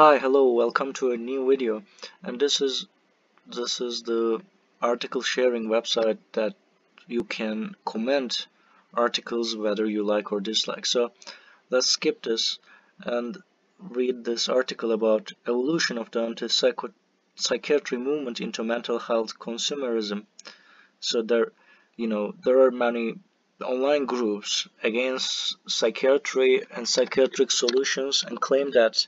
Hi, hello, welcome to a new video. And this is the article sharing website that you can comment articles whether you like or dislike. So let's skip this and read this article about evolution of the anti-psychiatry movement into mental health consumerism. So there are many online groups against psychiatry and psychiatric solutions and claim that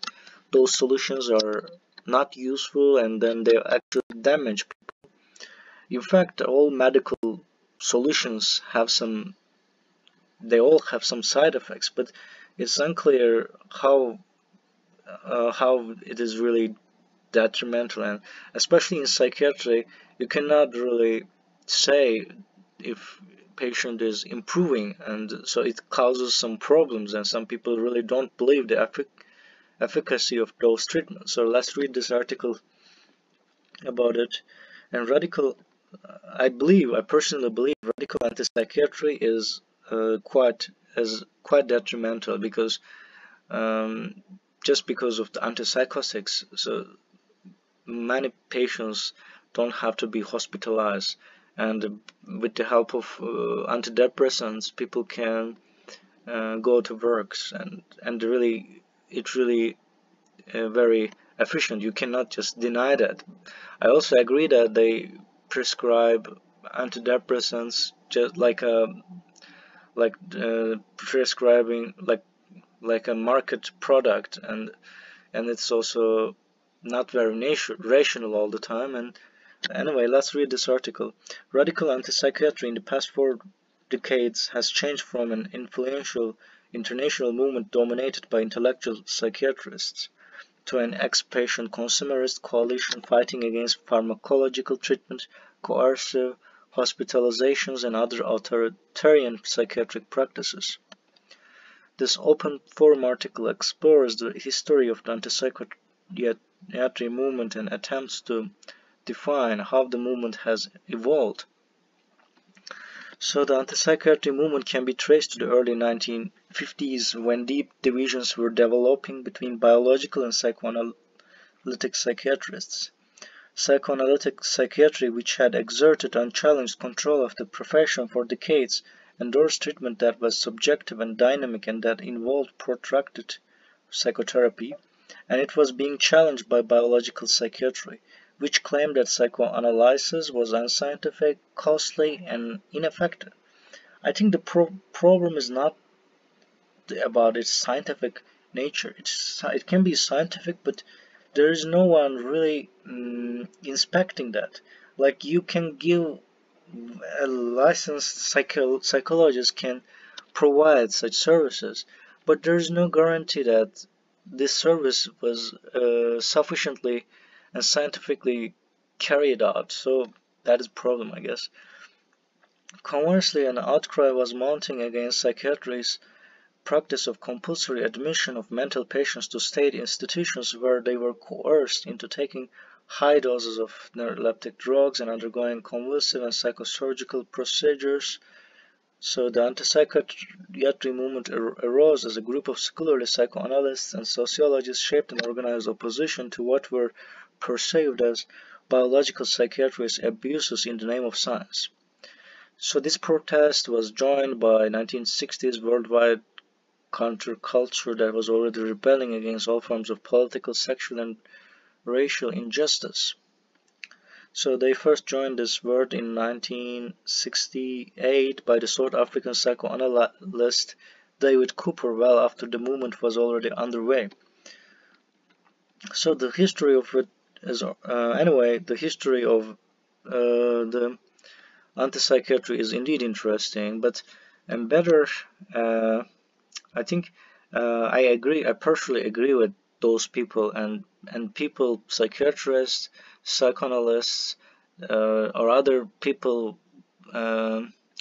those solutions are not useful and then they actually damage people. In fact, all medical solutions they all have some side effects, but it's unclear how it is really detrimental, and especially in psychiatry, you cannot really say if patient is improving, and so it causes some problems, and some people really don't believe the efficacy of those treatments. So let's read this article about it. And I personally believe radical anti-psychiatry is quite detrimental because um, just because of the antipsychotics. So many patients don't have to be hospitalized, and with the help of antidepressants, people can go to works, and it really very efficient. You cannot just deny that. I also agree that they prescribe antidepressants just prescribing like a market product, and it's also not very rational all the time. And anyway, let's read this article. Radical anti-psychiatry in the past 4 decades has changed from an influential international movement dominated by intellectual psychiatrists to an ex-patient consumerist coalition fighting against pharmacological treatment, coercive hospitalizations, and other authoritarian psychiatric practices. This open forum article explores the history of the anti-psychiatry movement and attempts to define how the movement has evolved. So the anti-psychiatry movement can be traced to the early 1950s when deep divisions were developing between biological and psychoanalytic psychiatrists. Psychoanalytic psychiatry, which had exerted unchallenged control of the profession for decades, endorsed treatment that was subjective and dynamic and that involved protracted psychotherapy, and it was being challenged by biological psychiatry, which claimed that psychoanalysis was unscientific, costly, and ineffective. I think the problem is not about its scientific nature. It can be scientific, but there is no one really inspecting that. Like you can give a licensed psychologist can provide such services, but there is no guarantee that this service was sufficiently and scientifically carried out. So that is a problem, I guess. Conversely, an outcry was mounting against psychiatry's practice of compulsory admission of mental patients to state institutions where they were coerced into taking high doses of neuroleptic drugs and undergoing convulsive and psychosurgical procedures. So the anti-psychiatry movement arose as a group of scholarly psychoanalysts and sociologists shaped and organized opposition to what were perceived as biological psychiatry's abuses in the name of science. So this protest was joined by 1960s worldwide counterculture that was already rebelling against all forms of political, sexual, and racial injustice. So they first joined this word in 1968 by the South African psychoanalyst David Cooper, well after the movement was already underway. So the history of it is anyway, the history of the anti-psychiatry is indeed interesting, but and better I think I partially agree with those people, and people, psychiatrists, psychoanalysts, or other people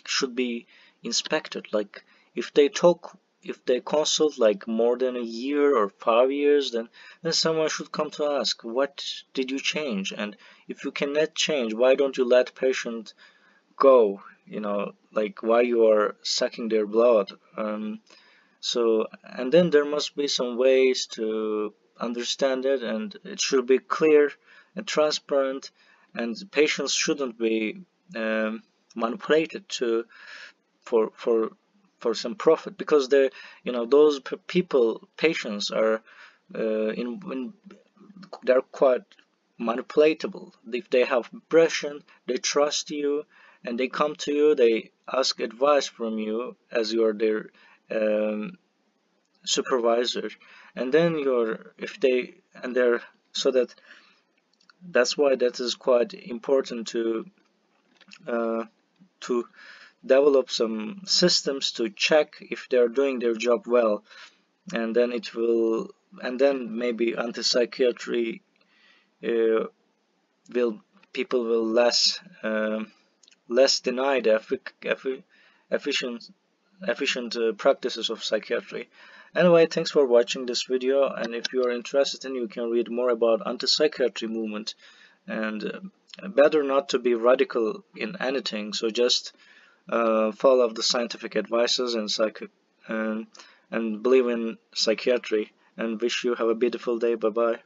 should be inspected. Like if they consult like more than a year or 5 years, then someone should come to ask, what did you change? And if you cannot change, why don't you let patient go? Like why you are sucking their blood. So, and then there must be some ways to understand it, and it should be clear and transparent, and patients shouldn't be manipulated to for some profit, because they, those patients are they're quite manipulatable. If they have depression, they trust you and they come to you, they ask advice from you as you're their supervisor, and then if they and they're so that's why that is quite important uh, to develop some systems to check if they're doing their job well, and then maybe anti-psychiatry will people will less deny the efficient practices of psychiatry. Anyway, thanks for watching this video, and if you are interested, then you can read more about anti-psychiatry movement, and better not to be radical in anything, so just follow the scientific advices and believe in psychiatry, and wish you have a beautiful day. Bye bye.